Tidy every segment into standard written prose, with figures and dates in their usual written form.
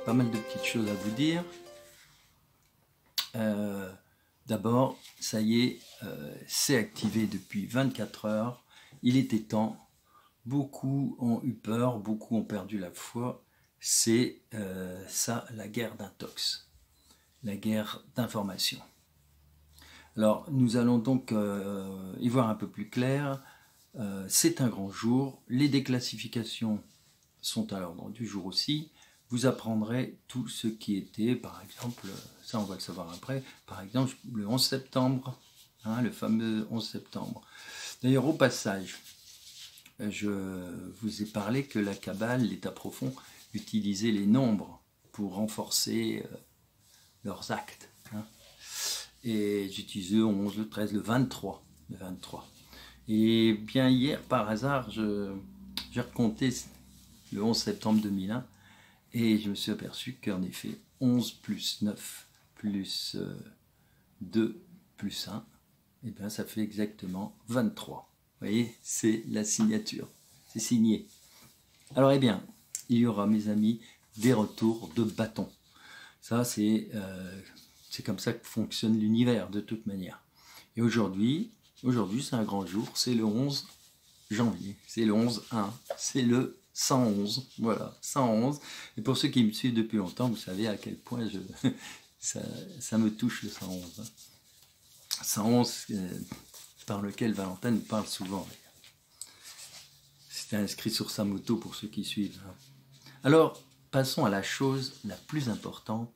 pas mal de petites choses à vous dire. D'abord, ça y est, c'est activé depuis 24 heures. Il était temps. Beaucoup ont eu peur, beaucoup ont perdu la foi. C'est ça, la guerre d'intox, la guerre d'information. Alors, nous allons donc y voir un peu plus clair. C'est un grand jour. Les déclassifications sont à l'ordre du jour aussi. Vous apprendrez tout ce qui était, par exemple, ça on va le savoir après, par exemple le 11 septembre, hein, le fameux 11 septembre. D'ailleurs, au passage, je vous ai parlé que la Kabbale, l'État profond, utilisait les nombres pour renforcer leurs actes. Hein. Et j'utilisais le 11, le 13, le 23. Le 23. Et bien hier, par hasard, j'ai recompté le 11 septembre 2001 et je me suis aperçu qu'en effet, 11 plus 9 plus 2 plus 1, et bien ça fait exactement 23. Vous voyez, c'est la signature, c'est signé. Alors eh bien, il y aura, mes amis, des retours de bâton. Ça, c'est comme ça que fonctionne l'univers, de toute manière. Et aujourd'hui, c'est un grand jour, c'est le 11 janvier, c'est le 11-1, c'est le 111, voilà, 111. Et pour ceux qui me suivent depuis longtemps, vous savez à quel point ça me touche le 111. Hein. 111, par lequel Valentin nous parle souvent. C'était inscrit sur sa moto pour ceux qui suivent. Hein. Alors, passons à la chose la plus importante.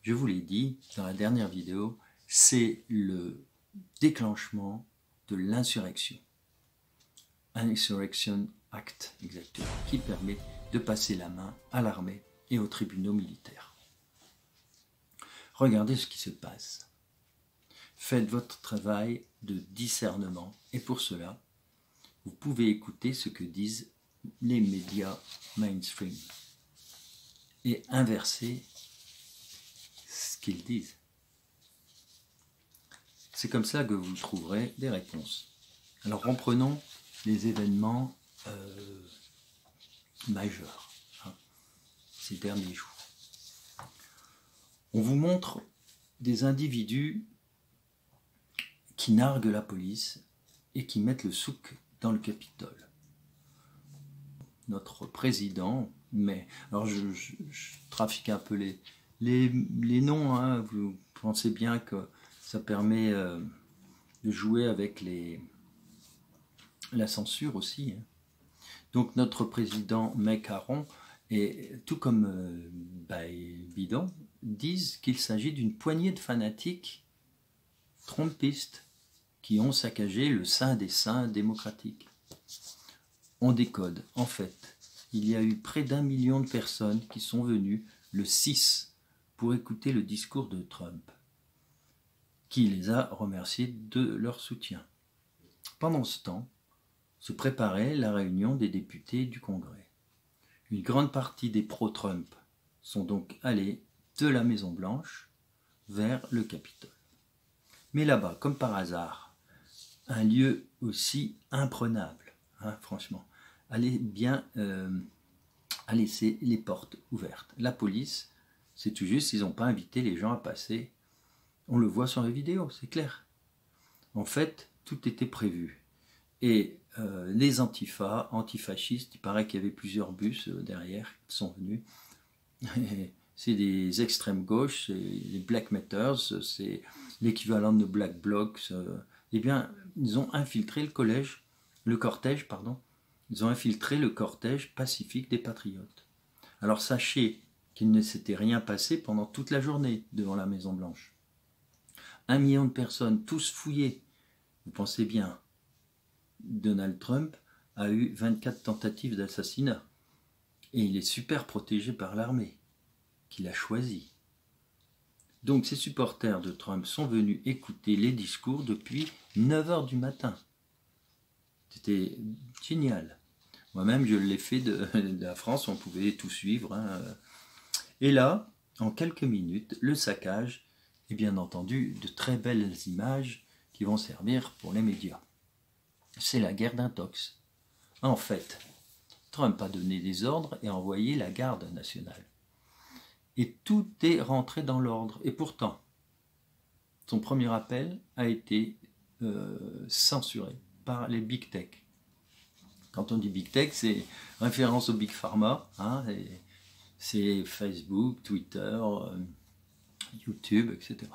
Je vous l'ai dit dans la dernière vidéo, c'est le déclenchement de l'insurrection. Un Insurrection Act, exactement, qui permet de passer la main à l'armée et aux tribunaux militaires. Regardez ce qui se passe. Faites votre travail de discernement et pour cela, vous pouvez écouter ce que disent les médias mainstream et inverser ce qu'ils disent. C'est comme ça que vous trouverez des réponses. Alors reprenons les événements majeurs, hein, ces derniers jours. On vous montre des individus qui narguent la police et qui mettent le souk dans le Capitole. Notre président, mais alors je trafique un peu les noms, hein, vous pensez bien que ça permet de jouer avec la censure aussi. Hein. Donc notre président Meccaron, et tout comme Bidon, disent qu'il s'agit d'une poignée de fanatiques trompistes qui ont saccagé le saint des saints démocratiques. On décode. En fait, il y a eu près d'1 million de personnes qui sont venues le 6 pour écouter le discours de Trump, qui les a remerciés de leur soutien. Pendant ce temps, se préparait la réunion des députés du Congrès. Une grande partie des pro-Trump sont donc allés de la Maison-Blanche vers le Capitole. Mais là-bas, comme par hasard, un lieu aussi imprenable, hein, franchement, a laissé les portes ouvertes. La police, c'est tout juste, ils n'ont pas invité les gens à passer. On le voit sur les vidéos, c'est clair. En fait, tout était prévu. Et les antifascistes, il paraît qu'il y avait plusieurs bus derrière qui sont venus. C'est des extrêmes gauches, c'est les Black Matters, c'est l'équivalent de Black Blocs. Eh bien, ils ont infiltré le cortège, ils ont infiltré le cortège pacifique des patriotes. Alors sachez qu'il ne s'était rien passé pendant toute la journée devant la Maison-Blanche. 1 million de personnes, tous fouillés. Vous pensez bien, Donald Trump a eu 24 tentatives d'assassinat. Et il est super protégé par l'armée, qu'il a choisi. Donc ces supporters de Trump sont venus écouter les discours depuis 9 h du matin. C'était génial. Moi-même, je l'ai fait de la France, on pouvait tout suivre. Hein. Et là, en quelques minutes, le saccage, et bien entendu, de très belles images qui vont servir pour les médias. C'est la guerre d'intox. En fait, Trump a donné des ordres et a envoyé la garde nationale. et tout est rentré dans l'ordre. Et pourtant, son premier appel a été censuré par les big tech. Quand on dit big tech, c'est référence au big pharma, hein, c'est Facebook, Twitter, YouTube, etc.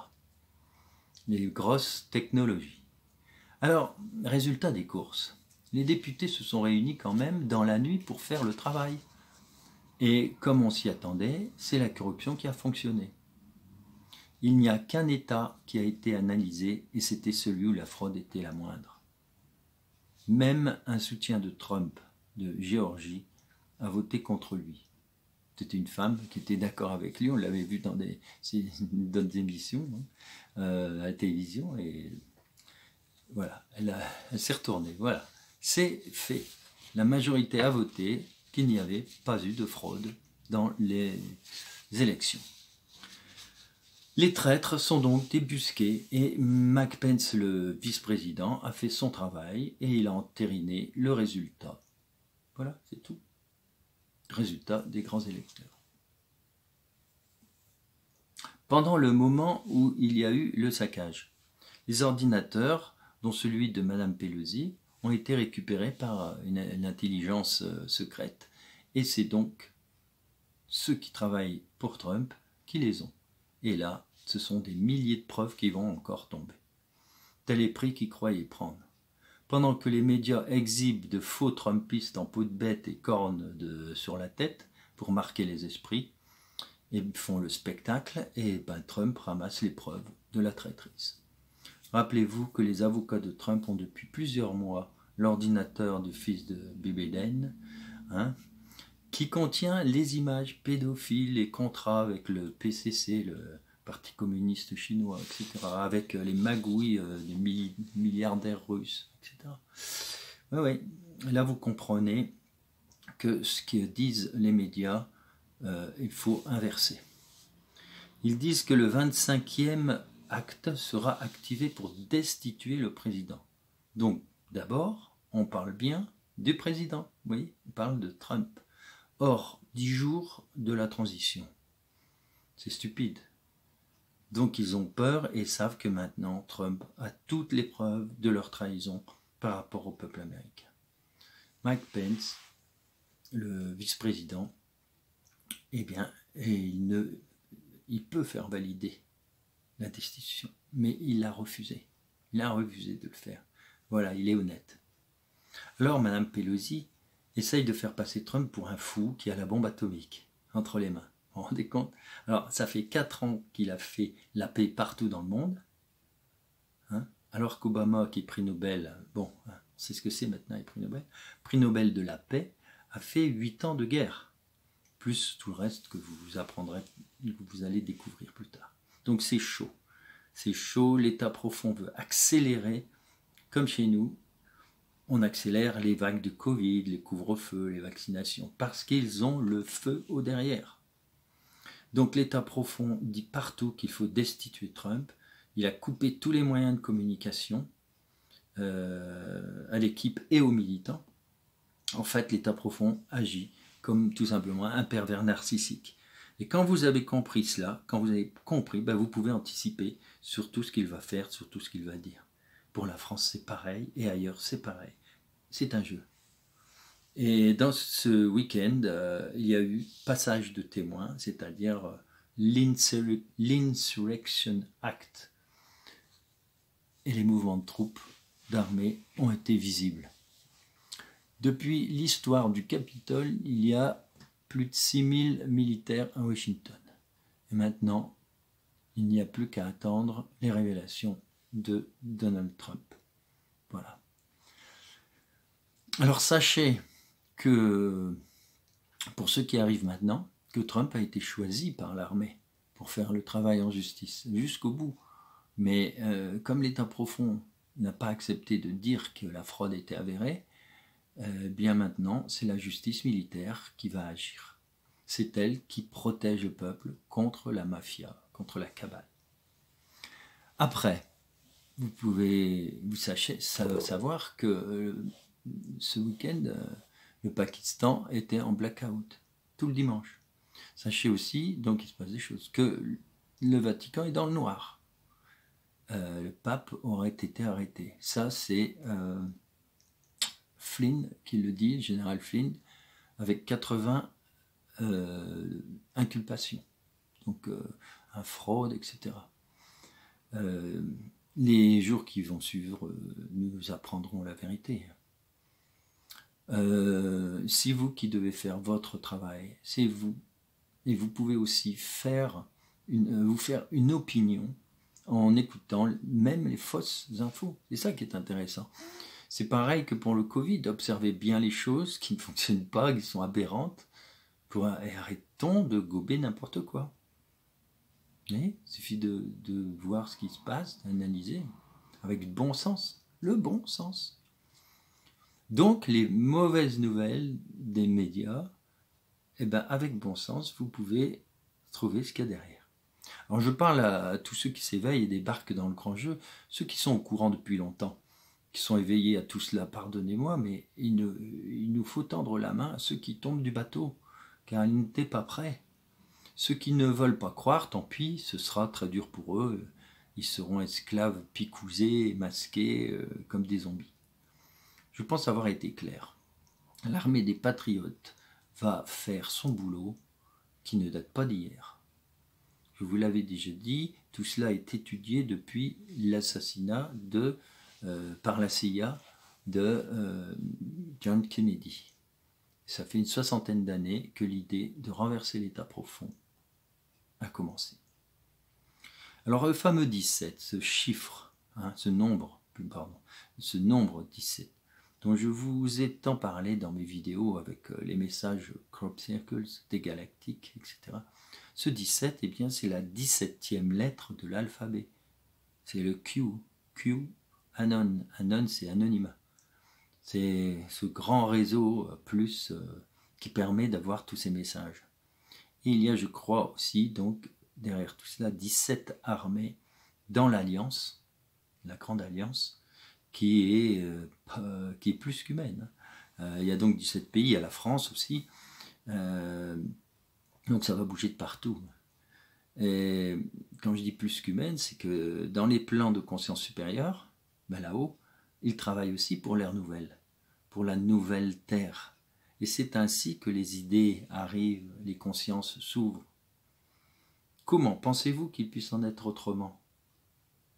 Les grosses technologies. Alors, résultat des courses. Les députés se sont réunis quand même dans la nuit pour faire le travail. Et comme on s'y attendait, c'est la corruption qui a fonctionné. Il n'y a qu'un État qui a été analysé et c'était celui où la fraude était la moindre. Même un soutien de Trump, de Géorgie, a voté contre lui. C'était une femme qui était d'accord avec lui, on l'avait vu dans d'autres émissions à la télévision et voilà, elle s'est retournée. Voilà, c'est fait. La majorité a voté qu'il n'y avait pas eu de fraude dans les élections. Les traîtres sont donc débusqués et Mike Pence, le vice-président, a fait son travail et il a entériné le résultat. Voilà, c'est tout. Résultat des grands électeurs. Pendant le moment où il y a eu le saccage, les ordinateurs, dont celui de Madame Pelosi, ont été récupérés par une intelligence secrète. Et c'est donc ceux qui travaillent pour Trump qui les ont. Et là, ce sont des milliers de preuves qui vont encore tomber. Tel est prix qu'ils croyaient prendre. Pendant que les médias exhibent de faux Trumpistes en peau de bête et cornes sur la tête pour marquer les esprits, et font le spectacle, et Trump ramasse les preuves de la traîtrise. Rappelez-vous que les avocats de Trump ont depuis plusieurs mois l'ordinateur du fils de Biden, qui contient les images pédophiles, les contrats avec le PCC, le Parti communiste chinois, etc., avec les magouilles des milliardaires russes, etc. Oui, là vous comprenez que ce que disent les médias, il faut inverser. Ils disent que le 25e acte sera activé pour destituer le président. Donc, d'abord, on parle bien du président, vous voyez, on parle de Trump. Or, 10 jours de la transition, c'est stupide. Donc ils ont peur et savent que maintenant Trump a toutes les preuves de leur trahison par rapport au peuple américain. Mike Pence, le vice-président, eh bien, il peut faire valider la destitution, mais il l'a refusé. Il a refusé de le faire. Voilà, il est honnête. Alors Madame Pelosi essaye de faire passer Trump pour un fou qui a la bombe atomique entre les mains. Vous vous rendez compte? Alors, ça fait 4 ans qu'il a fait la paix partout dans le monde, alors qu'Obama, qui est prix Nobel, bon, c'est ce que c'est maintenant, les prix Nobel de la paix, a fait 8 ans de guerre, plus tout le reste que vous apprendrez, que vous allez découvrir plus tard. Donc c'est chaud. C'est chaud, l'État profond veut accélérer, comme chez nous, on accélère les vagues de Covid, les couvre-feux, les vaccinations, parce qu'ils ont le feu au derrière. Donc l'État profond dit partout qu'il faut destituer Trump. Il a coupé tous les moyens de communication à l'équipe et aux militants. En fait, l'État profond agit comme tout simplement un pervers narcissique. Et quand vous avez compris cela, quand vous avez compris, vous pouvez anticiper sur tout ce qu'il va faire, sur tout ce qu'il va dire. Pour la France, c'est pareil, et ailleurs, c'est pareil. C'est un jeu. Et dans ce week-end, il y a eu passage de témoins, c'est-à-dire l'Insurrection Act. Et les mouvements de troupes d'armée ont été visibles. Depuis l'histoire du Capitole, il y a plus de 6000 militaires à Washington. Et maintenant, il n'y a plus qu'à attendre les révélations de Donald Trump. Voilà. Alors sachez que, pour ceux qui arrivent maintenant, que Trump a été choisi par l'armée pour faire le travail en justice, jusqu'au bout. Mais comme l'État profond n'a pas accepté de dire que la fraude était avérée, bien maintenant, c'est la justice militaire qui va agir. C'est elle qui protège le peuple contre la mafia, contre la cabale. Après, vous sachez savoir que ce week-end, le Pakistan était en blackout, tout le dimanche. Sachez aussi, donc il se passe des choses, que le Vatican est dans le noir. Le pape aurait été arrêté. Ça, c'est Flynn qui le dit, le général Flynn, avec 80 inculpations. Donc, un fraude, etc. Les jours qui vont suivre nous apprendront la vérité. C'est vous qui devez faire votre travail, c'est vous. Et vous pouvez aussi vous faire une opinion en écoutant même les fausses infos. C'est ça qui est intéressant. C'est pareil que pour le Covid, observez bien les choses qui ne fonctionnent pas, qui sont aberrantes, et arrêtons de gober n'importe quoi. Il suffit de voir ce qui se passe, d'analyser, avec du bon sens, le bon sens. Donc les mauvaises nouvelles des médias, eh ben, avec bon sens, vous pouvez trouver ce qu'il y a derrière. Alors je parle à tous ceux qui s'éveillent et débarquent dans le grand jeu, ceux qui sont au courant depuis longtemps, qui sont éveillés à tout cela, pardonnez-moi, mais il nous faut tendre la main à ceux qui tombent du bateau, car ils n'étaient pas prêts. Ceux qui ne veulent pas croire, tant pis, ce sera très dur pour eux, ils seront esclaves picousés, masqués, comme des zombies. Je pense avoir été clair. L'armée des patriotes va faire son boulot qui ne date pas d'hier. Je vous l'avais déjà dit, tout cela est étudié depuis l'assassinat par la CIA de John Kennedy. Ça fait une 60aine d'années que l'idée de renverser l'État profond a commencé. Alors le fameux 17, ce chiffre, ce nombre 17, dont je vous ai tant parlé dans mes vidéos avec les messages crop circles, des galactiques, etc. Ce 17, eh bien, c'est la 17e lettre de l'alphabet. C'est le Q. Q, Anon. Anon, c'est anonymat. C'est ce grand réseau plus qui permet d'avoir tous ces messages. Et il y a, je crois aussi, donc, derrière tout cela, 17 armées dans l'Alliance, la Grande Alliance, qui est plus qu'humaine. Il y a donc 17 pays, il y a la France aussi, donc ça va bouger de partout. Et quand je dis plus qu'humaine, c'est que dans les plans de conscience supérieure, là-haut, ils travaillent aussi pour l'ère nouvelle, pour la nouvelle Terre. Et c'est ainsi que les idées arrivent, les consciences s'ouvrent. Comment pensez-vous qu'il puisse en être autrement?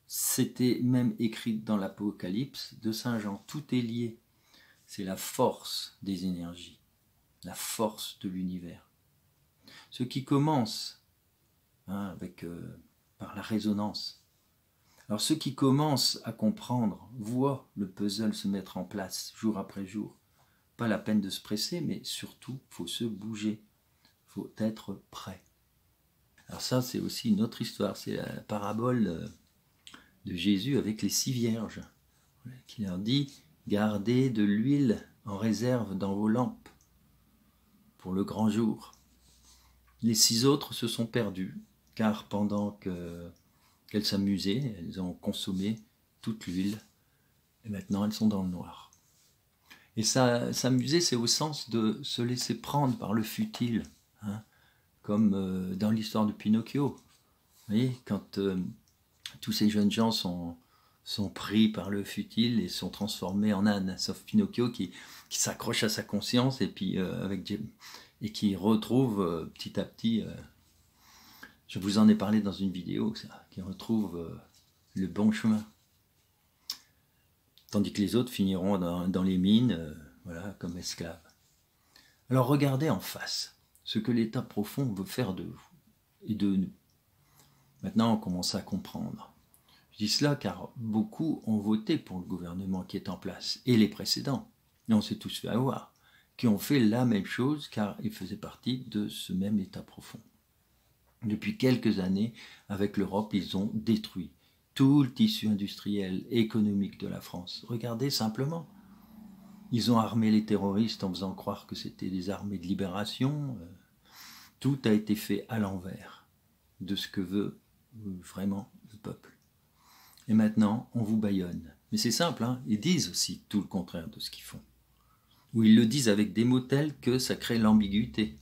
C'était même écrit dans l'Apocalypse de Saint Jean, tout est lié. C'est la force des énergies, la force de l'univers. Ce qui commence par la résonance. Alors ceux qui commencent à comprendre voient le puzzle se mettre en place jour après jour. Pas la peine de se presser, mais surtout, il faut se bouger, il faut être prêt. Alors ça, c'est aussi une autre histoire, c'est la parabole de Jésus avec les 6 vierges, qui leur dit « Gardez de l'huile en réserve dans vos lampes pour le grand jour ». Les 6 autres se sont perdus, car pendant qu'elles s'amusaient, elles ont consommé toute l'huile, et maintenant elles sont dans le noir. Et ça, s'amuser, c'est au sens de se laisser prendre par le futile, comme dans l'histoire de Pinocchio. Vous voyez, quand tous ces jeunes gens sont pris par le futile et sont transformés en âne, sauf Pinocchio qui s'accroche à sa conscience et puis et qui retrouve petit à petit, je vous en ai parlé dans une vidéo, qui retrouve le bon chemin. Tandis que les autres finiront dans les mines, comme esclaves. Alors regardez en face ce que l'état profond veut faire de vous et de nous. Maintenant, on commence à comprendre. Je dis cela car beaucoup ont voté pour le gouvernement qui est en place, et les précédents, et on s'est tous fait avoir, qui ont fait la même chose car ils faisaient partie de ce même état profond. Depuis quelques années, avec l'Europe, ils ont détruit tout le tissu industriel, économique de la France. Regardez simplement. Ils ont armé les terroristes en faisant croire que c'était des armées de libération. Tout a été fait à l'envers de ce que veut vraiment le peuple. Et maintenant, on vous bâillonne. Mais c'est simple, ils disent aussi tout le contraire de ce qu'ils font. Ou ils le disent avec des mots tels que ça crée l'ambiguïté.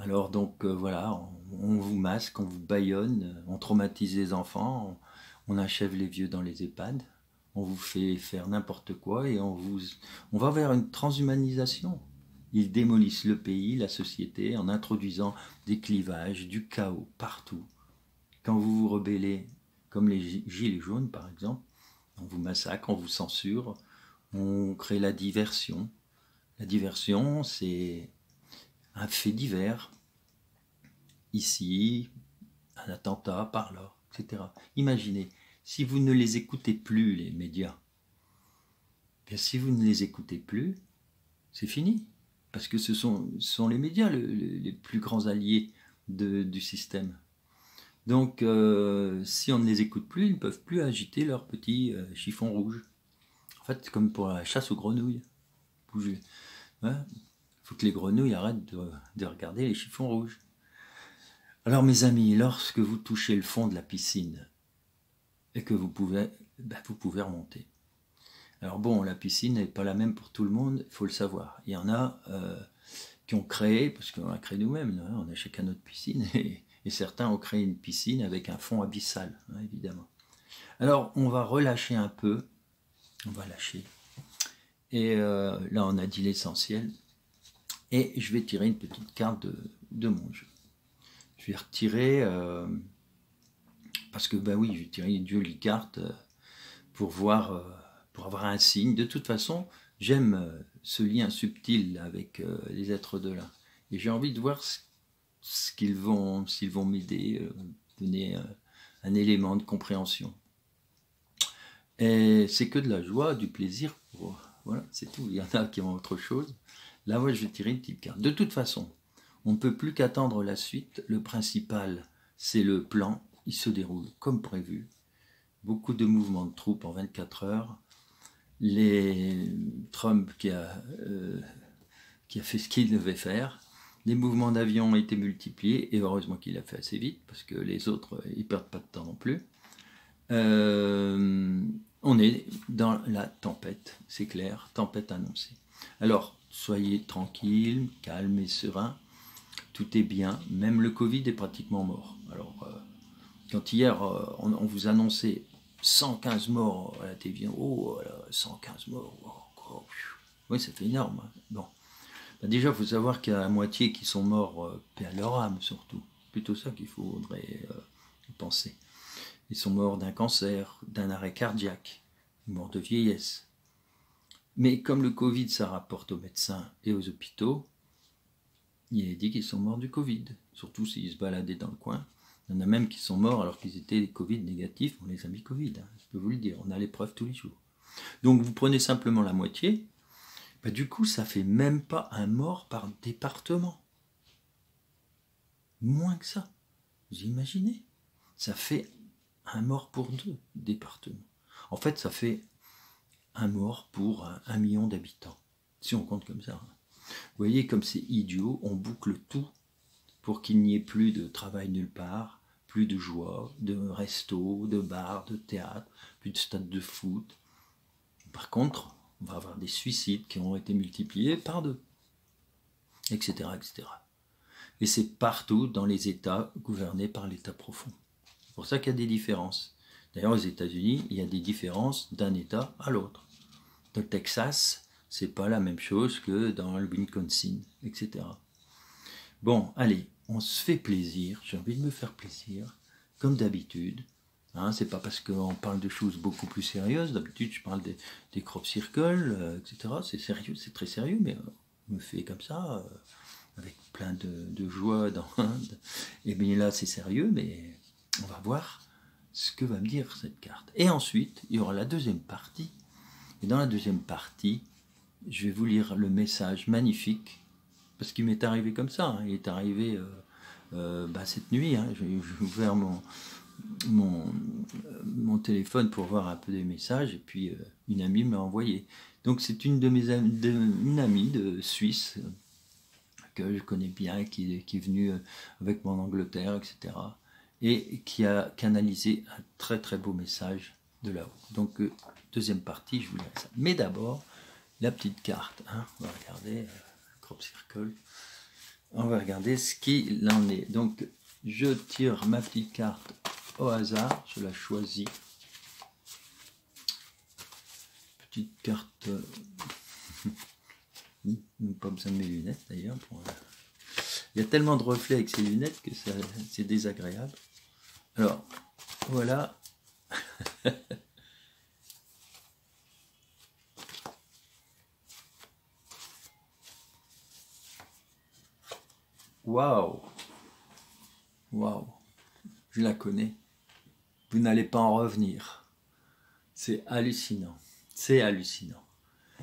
Alors donc voilà, on vous masque, on vous bâillonne, on traumatise les enfants, on achève les vieux dans les EHPAD, on vous fait faire n'importe quoi et on va vers une transhumanisation. Ils démolissent le pays, la société, en introduisant des clivages, du chaos partout. Quand vous vous rebellez, comme les gilets jaunes par exemple, on vous massacre, on vous censure, on crée la diversion. La diversion, c'est un fait divers, ici, un attentat par là, etc. Imaginez, si vous ne les écoutez plus, les médias, bien si vous ne les écoutez plus, c'est fini. Parce que ce sont les médias les plus grands alliés du système. Donc, si on ne les écoute plus, ils ne peuvent plus agiter leur petit chiffon rouge. En fait, c'est comme pour la chasse aux grenouilles. Il faut que les grenouilles arrêtent de regarder les chiffons rouges. Alors, mes amis, lorsque vous touchez le fond de la piscine et que vous pouvez remonter. Alors bon, la piscine n'est pas la même pour tout le monde, il faut le savoir. Il y en a qui ont créé, parce qu'on l'a créé nous-mêmes, on a chacun notre piscine, et certains ont créé une piscine avec un fond abyssal, évidemment. Alors on va relâcher un peu, on va lâcher. Et là on a dit l'essentiel. Et je vais tirer une petite carte de mon jeu. Je vais retirer, parce que ben oui, je vais tirer une jolie carte pour voir, pour avoir un signe. De toute façon, j'aime ce lien subtil avec les êtres de là. Et j'ai envie de voir s'ils vont m'aider, donner un élément de compréhension. Et c'est que de la joie, du plaisir. Voilà, c'est tout. Il y en a qui ont autre chose. Là, moi, je vais tirer une petite carte. De toute façon, on ne peut plus qu'attendre la suite. Le principal, c'est le plan. Il se déroule comme prévu. Beaucoup de mouvements de troupes en 24 heures. Trump qui a fait ce qu'il devait faire. Les mouvements d'avion ont été multipliés, et heureusement qu'il l'a fait assez vite, parce que les autres, ils ne perdent pas de temps non plus. On est dans la tempête, c'est clair, tempête annoncée. Alors, soyez tranquilles, calmes et sereins, tout est bien, même le Covid est pratiquement mort. Alors, quand hier, on vous annonçait 115 morts à la télévision, oh, voilà, 115 morts, oh, oui, ça fait énorme. Bon. Ben déjà, il faut savoir qu'il y a la moitié qui sont morts, paix à leur âme surtout. C'est plutôt ça qu'il faudrait penser. Ils sont morts d'un cancer, d'un arrêt cardiaque, morts de vieillesse. Mais comme le Covid, ça rapporte aux médecins et aux hôpitaux, il est dit qu'ils sont morts du Covid, surtout s'ils se baladaient dans le coin. Il y en a même qui sont morts alors qu'ils étaient Covid négatifs, on les a mis Covid, je peux vous le dire, on a les preuves tous les jours. Donc vous prenez simplement la moitié, du coup ça fait même pas un mort par département. Moins que ça, vous imaginez? Ça fait un mort pour 2 départements. En fait, ça fait un mort pour 1 million d'habitants, si on compte comme ça. Vous voyez comme c'est idiot, on boucle tout pour qu'il n'y ait plus de travail nulle part, plus de joie, de resto, de bar, de théâtre, plus de stade de foot. Par contre, on va avoir des suicides qui ont été multipliés par 2, etc., etc. Et c'est partout dans les États gouvernés par l'État profond. C'est pour ça qu'il y a des différences. D'ailleurs, aux États-Unis, il y a des différences d'un État à l'autre. Dans le Texas, c'est pas la même chose que dans le Wisconsin, etc. Bon, allez, on se fait plaisir. J'ai envie de me faire plaisir, comme d'habitude. C'est pas parce qu'on parle de choses beaucoup plus sérieuses. D'habitude, je parle des crop circles, etc. C'est sérieux, c'est très sérieux, mais on me fait comme ça, avec plein de joie. Et bien là, c'est sérieux, mais on va voir ce que va me dire cette carte. Et ensuite, il y aura la deuxième partie. Et dans la deuxième partie, je vais vous lire le message magnifique, parce qu'il m'est arrivé comme ça. Il est arrivé cette nuit. J'ai ouvert mon téléphone pour voir un peu des messages, et puis une amie m'a envoyé. Donc c'est une une amie de Suisse que je connais bien, qui est venue avec moi en Angleterre, etc. Et qui a canalisé un très très beau message de là-haut. Donc deuxième partie, je vous dirai ça. Mais d'abord, la petite carte. On va regarder, crop circle. on va regarder ce qu'il en est. Donc, je tire ma petite carte au hasard, je la choisis. Petite carte, pas besoin de mes lunettes d'ailleurs. Il y a tellement de reflets avec ces lunettes que c'est désagréable. Alors, voilà. Waouh! Waouh! Je la connais. Vous n'allez pas en revenir. C'est hallucinant. C'est hallucinant.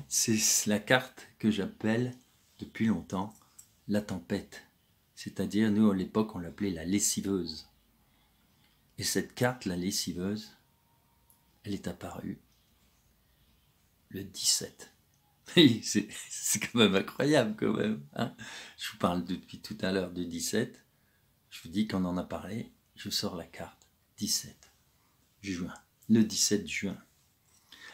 C'est la carte que j'appelle depuis longtemps la tempête. C'est-à-dire, nous, à l'époque, on l'appelait la lessiveuse. Et cette carte, la lessiveuse, elle est apparue le 17. C'est quand même incroyable, quand même. Hein, je vous parle depuis tout à l'heure du 17. Je vous dis qu'on en a parlé. Je sors la carte 17 juin. Le 17 juin.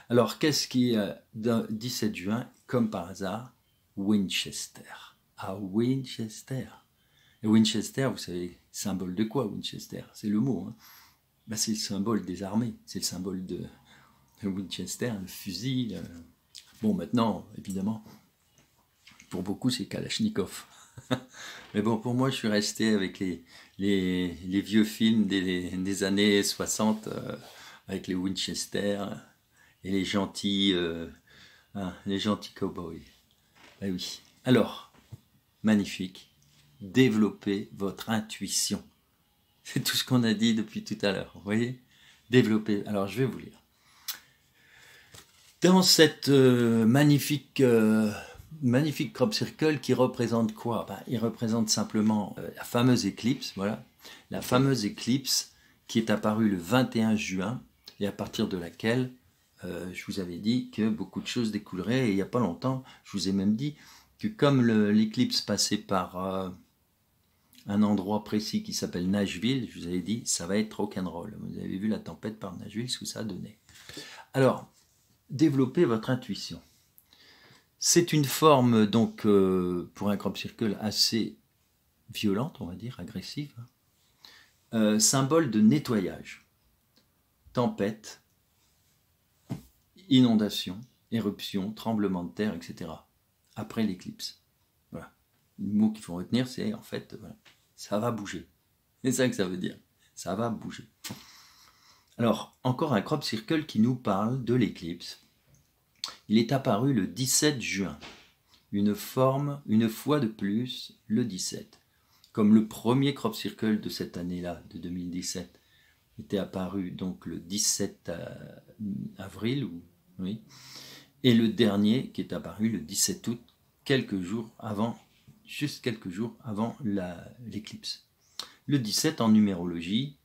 Alors, qu'est-ce qui est 17 juin, comme par hasard, Winchester. Ah, Winchester. Et Winchester, vous savez, symbole de quoi, Winchester? C'est le mot. Hein. Ben, c'est le symbole des armées. C'est le symbole de Winchester, le fusil. Bon, maintenant, évidemment, pour beaucoup, c'est Kalachnikov. Mais bon, pour moi, je suis resté avec les vieux films des années 60, avec les Winchester et les gentils cow-boys. Ben oui. Alors, magnifique. Développez votre intuition. C'est tout ce qu'on a dit depuis tout à l'heure. Vous voyez? Développez. Alors, je vais vous lire. Dans cette magnifique crop circle qui représente quoi? Ben, il représente simplement la fameuse éclipse, voilà. La fameuse éclipse qui est apparue le 21 juin et à partir de laquelle je vous avais dit que beaucoup de choses découleraient. Et il n'y a pas longtemps, je vous ai même dit que comme l'éclipse passait par un endroit précis qui s'appelle Nashville, je vous avais dit, ça va être rock'n'roll. Vous avez vu la tempête par Nashville, ce que ça a donné. Alors, développez votre intuition. C'est une forme, donc, pour un crop circle assez violente, on va dire, agressive. Symbole de nettoyage. Tempête, inondation, éruption, tremblement de terre, etc. Après l'éclipse. Voilà. Le mot qu'il faut retenir, c'est en fait, voilà, ça va bouger. C'est ça que ça veut dire. Ça va bouger. Alors, encore un crop circle qui nous parle de l'éclipse. Il est apparu le 17 juin. Une fois de plus, le 17. Comme le premier crop circle de cette année-là, de 2017, était apparu donc le 17 avril, oui, et le dernier qui est apparu le 17 août, juste quelques jours avant l'éclipse. Le 17 en numérologie,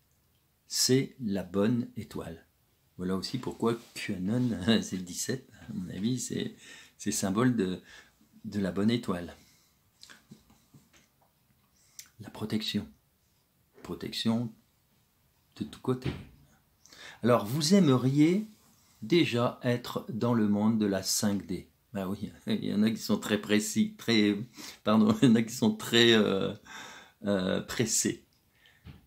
c'est la bonne étoile. Voilà aussi pourquoi QAnon, c'est le 17, à mon avis, c'est symbole de la bonne étoile. La protection. Protection de tous côtés. Alors, vous aimeriez déjà être dans le monde de la 5D. Ben oui, il y en a qui sont très précis, il y en a qui sont très pressés.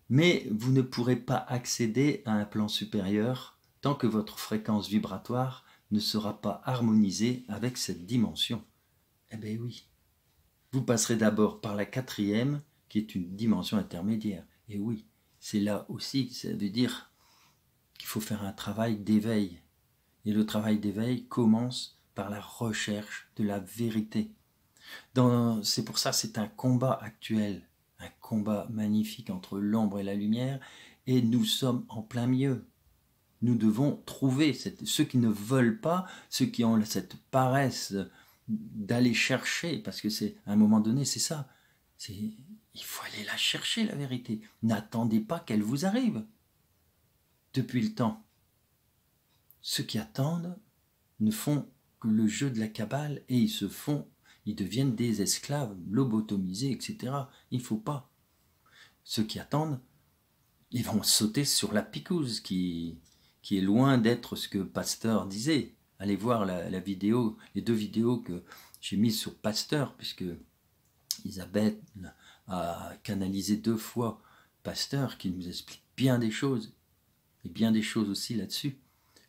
Mais vous ne pourrez pas accéder à un plan supérieur tant que votre fréquence vibratoire ne sera pas harmonisée avec cette dimension. Eh bien oui, vous passerez d'abord par la 4e, qui est une dimension intermédiaire. Et oui, c'est là aussi, ça veut dire qu'il faut faire un travail d'éveil. Et le travail d'éveil commence par la recherche de la vérité. C'est pour ça que c'est un combat actuel, un combat magnifique entre l'ombre et la lumière, et nous sommes en plein milieu. Nous devons trouver ceux qui ne veulent pas, ceux qui ont cette paresse d'aller chercher, parce que c'est à un moment donné, c'est ça. Il faut aller la chercher, la vérité. N'attendez pas qu'elle vous arrive. Depuis le temps, ceux qui attendent ne font que le jeu de la cabale et ils deviennent des esclaves, lobotomisés, etc. Il ne faut pas. Ceux qui attendent, ils vont sauter sur la picouse qui est loin d'être ce que Pasteur disait. Allez voir la vidéo, les 2 vidéos que j'ai mises sur Pasteur, puisque Isabelle a canalisé 2 fois Pasteur qui nous explique bien des choses, et bien des choses aussi là-dessus.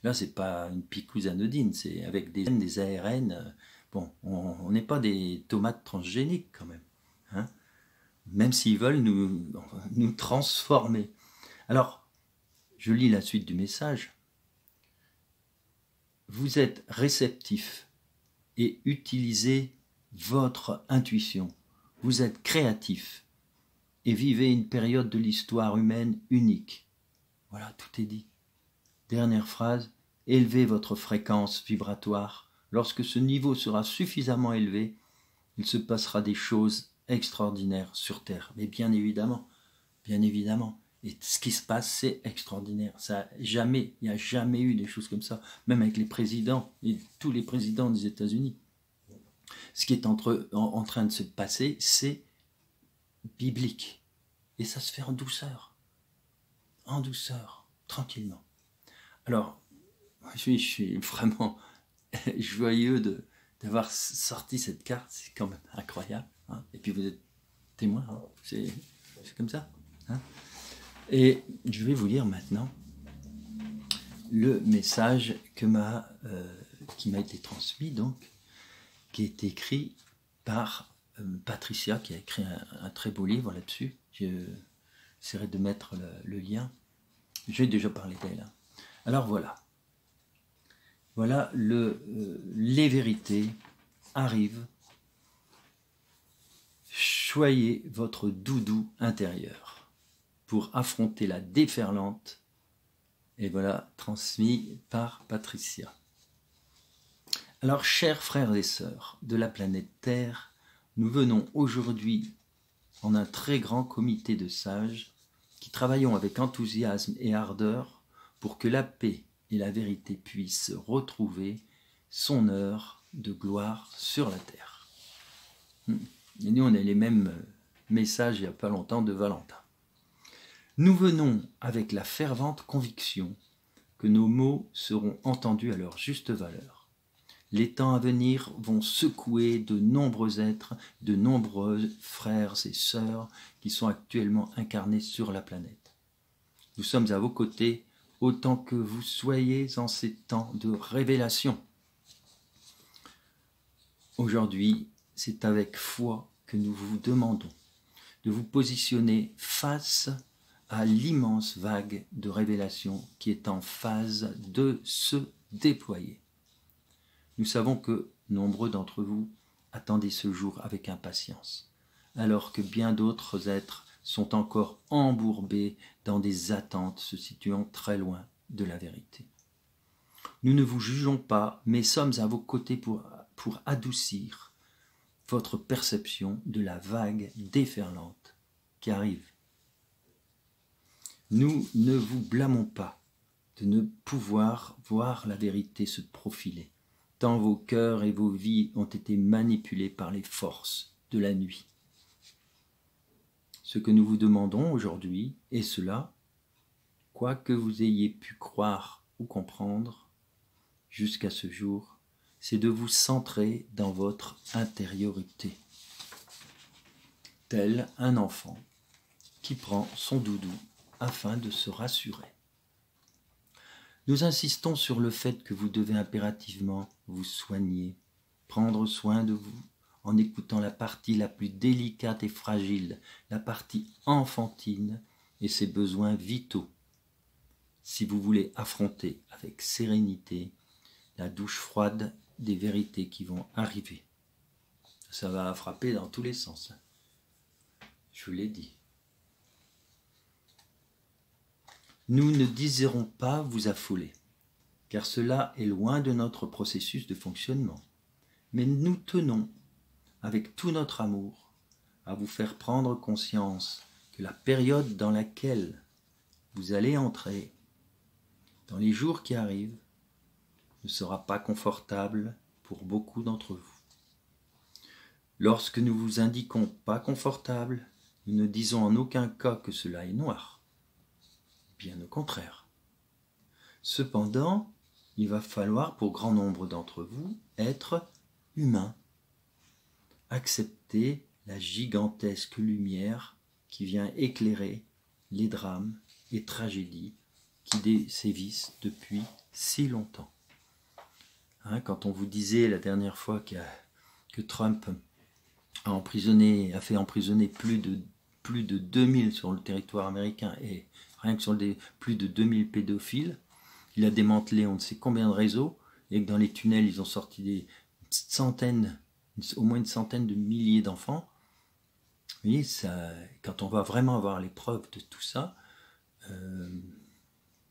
Là, c'est pas une picouse anodine, c'est avec des ARN. Bon, on n'est pas des tomates transgéniques quand même, hein, même s'ils veulent nous transformer. Alors, je lis la suite du message. Vous êtes réceptif et utilisez votre intuition. Vous êtes créatif et vivez une période de l'histoire humaine unique. Voilà, tout est dit. Dernière phrase, élevez votre fréquence vibratoire. Lorsque ce niveau sera suffisamment élevé, il se passera des choses extraordinaires sur Terre. Mais bien évidemment. Et ce qui se passe, c'est extraordinaire. Il n'y a jamais eu des choses comme ça, même avec les présidents, et tous les présidents des États-Unis. Ce qui est en train de se passer, c'est biblique. Et ça se fait en douceur, tranquillement. Alors, je suis vraiment joyeux d'avoir sorti cette carte, c'est quand même incroyable. Hein. Et puis vous êtes témoin, hein. C'est comme ça. Hein. Et je vais vous lire maintenant le message qui m'a été transmis, donc, qui est écrit par Patricia, qui a écrit un très beau livre là-dessus. J'essaierai de mettre le lien. J'ai déjà parlé d'elle. Hein. Alors voilà. Voilà, les vérités arrivent. Choyez votre doudou intérieur pour affronter la déferlante. Et voilà, transmis par Patricia. Alors, chers frères et sœurs de la planète Terre, nous venons aujourd'hui en un très grand comité de sages qui travaillons avec enthousiasme et ardeur pour que la paix et la vérité puissent retrouver son heure de gloire sur la terre. Et nous, on a les mêmes messages il n'y a pas longtemps de Valentin. Nous venons avec la fervente conviction que nos mots seront entendus à leur juste valeur. Les temps à venir vont secouer de nombreux êtres, de nombreux frères et sœurs qui sont actuellement incarnés sur la planète. Nous sommes à vos côtés autant que vous soyez en ces temps de révélation. Aujourd'hui, c'est avec foi que nous vous demandons de vous positionner face à l'immense vague de révélation qui est en phase de se déployer. Nous savons que nombreux d'entre vous attendez ce jour avec impatience, alors que bien d'autres êtres sont encore embourbés dans des attentes se situant très loin de la vérité. Nous ne vous jugeons pas, mais sommes à vos côtés pour adoucir votre perception de la vague déferlante qui arrive. Nous ne vous blâmons pas de ne pouvoir voir la vérité se profiler, tant vos cœurs et vos vies ont été manipulés par les forces de la nuit. Ce que nous vous demandons aujourd'hui est cela, quoi que vous ayez pu croire ou comprendre jusqu'à ce jour, c'est de vous centrer dans votre intériorité, tel un enfant qui prend son doudou afin de se rassurer. Nous insistons sur le fait que vous devez impérativement vous soigner, prendre soin de vous, en écoutant la partie la plus délicate et fragile, la partie enfantine et ses besoins vitaux, si vous voulez affronter avec sérénité la douche froide des vérités qui vont arriver. Ça va frapper dans tous les sens. Je vous l'ai dit. Nous ne désirons pas vous affoler, car cela est loin de notre processus de fonctionnement. Mais nous tenons, avec tout notre amour, à vous faire prendre conscience que la période dans laquelle vous allez entrer, dans les jours qui arrivent, ne sera pas confortable pour beaucoup d'entre vous. Lorsque nous vous indiquons pas confortable, nous ne disons en aucun cas que cela est noir. Bien au contraire. Cependant, il va falloir pour grand nombre d'entre vous être humain. Accepter la gigantesque lumière qui vient éclairer les drames et tragédies qui sévissent depuis si longtemps. Hein, quand on vous disait la dernière fois que Trump a fait emprisonner plus de 2000 sur le territoire américain et rien que sur plus de 2000 pédophiles, il a démantelé on ne sait combien de réseaux et que dans les tunnels ils ont sorti au moins une centaine de milliers d'enfants. Vous voyez, quand on va vraiment avoir les preuves de tout ça,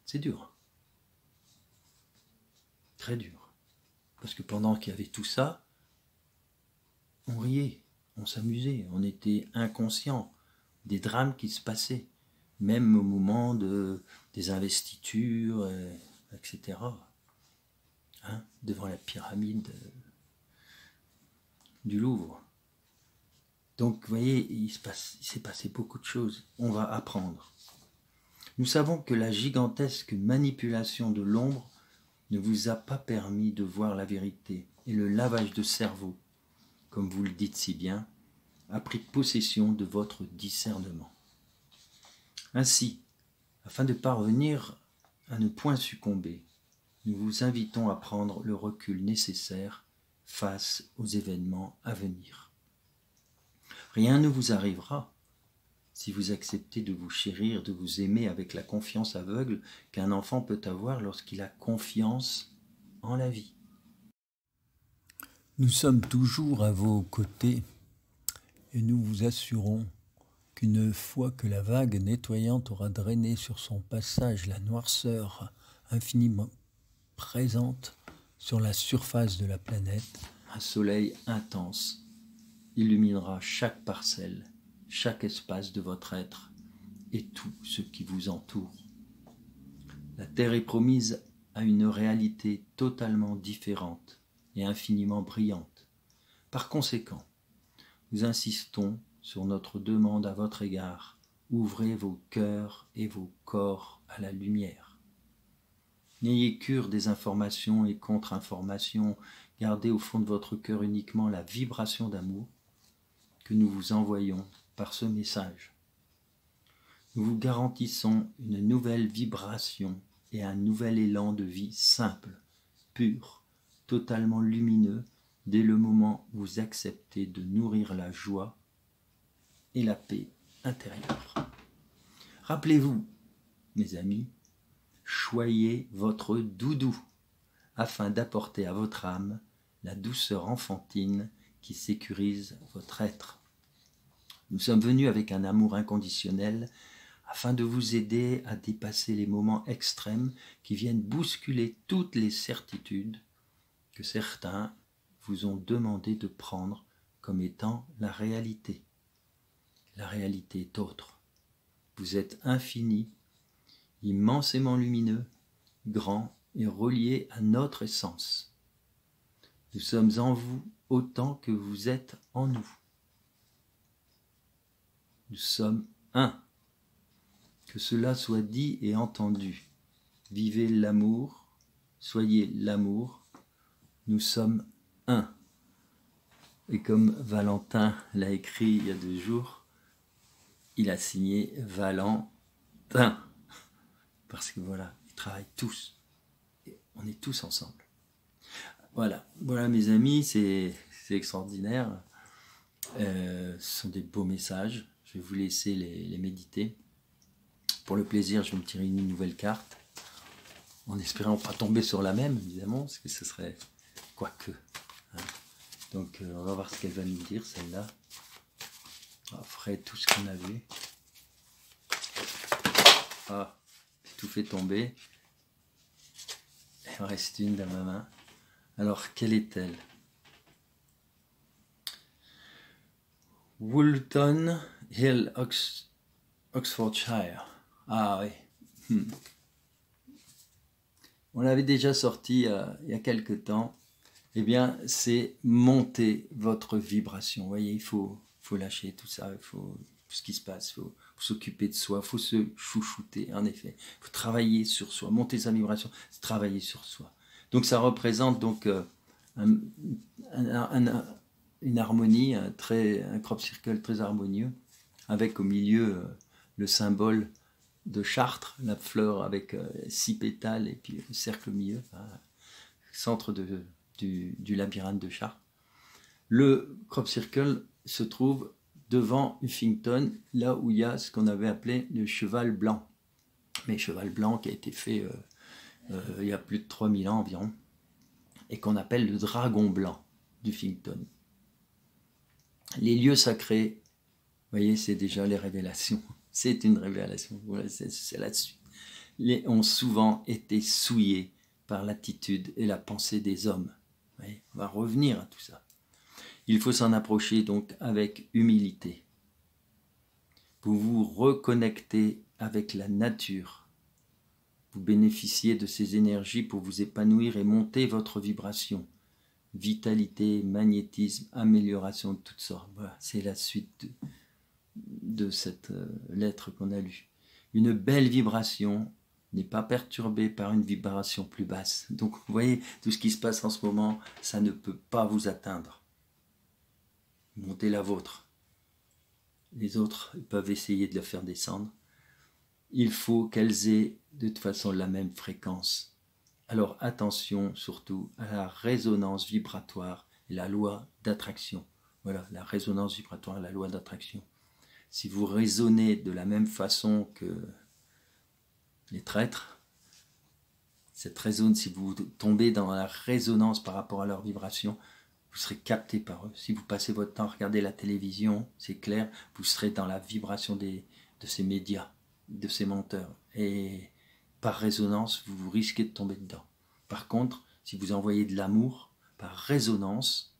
c'est dur. Très dur. Parce que pendant qu'il y avait tout ça, on riait, on s'amusait, on était inconscient des drames qui se passaient, même au moment des investitures, etc. Hein, devant la pyramide du Louvre. Donc, vous voyez, il s'est passé beaucoup de choses. On va apprendre. Nous savons que la gigantesque manipulation de l'ombre ne vous a pas permis de voir la vérité, et le lavage de cerveau, comme vous le dites si bien, a pris possession de votre discernement. Ainsi, afin de parvenir à ne point succomber, nous vous invitons à prendre le recul nécessaire face aux événements à venir. Rien ne vous arrivera si vous acceptez de vous chérir, de vous aimer avec la confiance aveugle qu'un enfant peut avoir lorsqu'il a confiance en la vie. Nous sommes toujours à vos côtés et nous vous assurons qu'une fois que la vague nettoyante aura drainé sur son passage la noirceur infiniment présente sur la surface de la planète, un soleil intense illuminera chaque parcelle, chaque espace de votre être et tout ce qui vous entoure. La Terre est promise à une réalité totalement différente et infiniment brillante. Par conséquent, nous insistons sur notre demande à votre égard. Ouvrez vos cœurs et vos corps à la lumière. N'ayez cure des informations et contre-informations. Gardez au fond de votre cœur uniquement la vibration d'amour que nous vous envoyons par ce message. Nous vous garantissons une nouvelle vibration et un nouvel élan de vie simple, pur, totalement lumineux, dès le moment où vous acceptez de nourrir la joie et la paix intérieure. Rappelez-vous, mes amis, choyez votre doudou afin d'apporter à votre âme la douceur enfantine qui sécurise votre être. Nous sommes venus avec un amour inconditionnel afin de vous aider à dépasser les moments extrêmes qui viennent bousculer toutes les certitudes que certains vous ont demandé de prendre comme étant la réalité. La réalité est autre. Vous êtes infini, immensément lumineux, grand et relié à notre essence. Nous sommes en vous autant que vous êtes en nous. Nous sommes un. Que cela soit dit et entendu. Vivez l'amour, soyez l'amour. Nous sommes un. Et comme Valentin l'a écrit il y a 2 jours, il a signé Valentin. Parce que voilà, ils travaillent tous. Et on est tous ensemble. Voilà mes amis, c'est extraordinaire. Ce sont des beaux messages. Je vais vous laisser les méditer. Pour le plaisir, je vais me tirer une nouvelle carte. En espérant pas tomber sur la même, évidemment, parce que ce serait quoique. Hein. Donc, on va voir ce qu'elle va nous dire, celle-là. On ferait tout ce qu'on a vu. Ah, j'ai tout fait tomber. Il en reste une dans ma main. Alors, quelle est-elle? Woolton Hill, Oxfordshire. Ah oui. On l'avait déjà sorti il y a quelque temps. Eh bien, c'est monter votre vibration. Vous voyez, il faut lâcher tout ça. Il faut tout ce qui se passe. Il faut s'occuper de soi. Il faut se chouchouter, en effet. Il faut travailler sur soi. Monter sa vibration, c'est travailler sur soi. Donc, ça représente donc une harmonie, un crop circle très harmonieux, avec au milieu le symbole de Chartres, la fleur avec 6 pétales et puis le cercle au milieu, centre du labyrinthe de Chartres. Le crop circle se trouve devant Huffington, là où il y a ce qu'on avait appelé le cheval blanc. Mais cheval blanc qui a été fait il y a plus de 3000 ans environ, et qu'on appelle le dragon blanc d'Huffington. Les lieux sacrés, vous voyez, c'est déjà les révélations. C'est une révélation, voilà, c'est là-dessus. Les ont souvent été souillés par l'attitude et la pensée des hommes. Vous voyez, on va revenir à tout ça. Il faut s'en approcher donc avec humilité. Vous vous reconnectez avec la nature. Vous bénéficiez de ces énergies pour vous épanouir et monter votre vibration. Vitalité, magnétisme, amélioration de toutes sortes. Voilà, c'est la suite de cette lettre qu'on a lue. Une belle vibration n'est pas perturbée par une vibration plus basse. Donc vous voyez, tout ce qui se passe en ce moment, ça ne peut pas vous atteindre. Montez la vôtre. Les autres peuvent essayer de la faire descendre. Il faut qu'elles aient de toute façon la même fréquence. Alors attention surtout à la résonance vibratoire et la loi d'attraction. Voilà, la résonance vibratoire et la loi d'attraction. Si vous résonnez de la même façon que les traîtres, cette résonance, si vous tombez dans la résonance par rapport à leur vibration, vous serez capté par eux. Si vous passez votre temps à regarder la télévision, c'est clair, vous serez dans la vibration de ces médias, de ces menteurs. Et par résonance, vous risquez de tomber dedans. Par contre, si vous envoyez de l'amour, par résonance,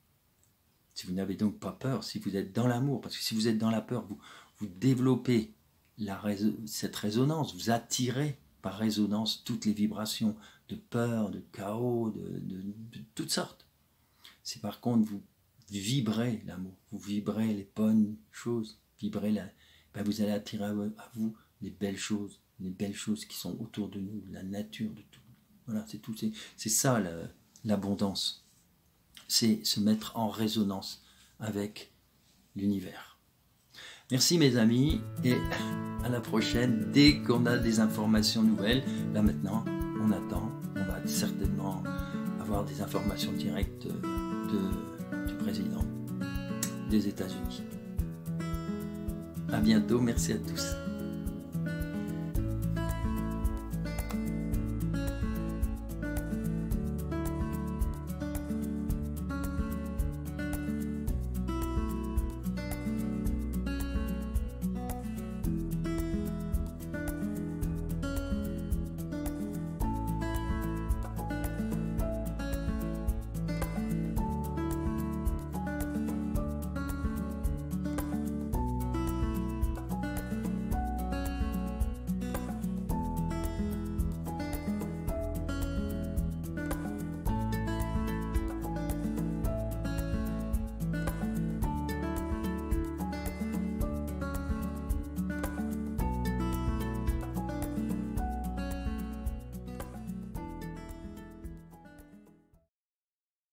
si vous n'avez donc pas peur, si vous êtes dans l'amour, parce que si vous êtes dans la peur, vous développez cette résonance, vous attirez par résonance toutes les vibrations de peur, de chaos, de toutes sortes. C'est par contre, vous vibrez l'amour, vous vibrez les bonnes choses, vous allez attirer à vous les belles choses qui sont autour de nous, la nature de tout. Voilà, c'est tout. C'est ça l'abondance. C'est se mettre en résonance avec l'univers. Merci mes amis et à la prochaine. Dès qu'on a des informations nouvelles, là maintenant, on attend. On va certainement avoir des informations directes du président des États-Unis. À bientôt, merci à tous.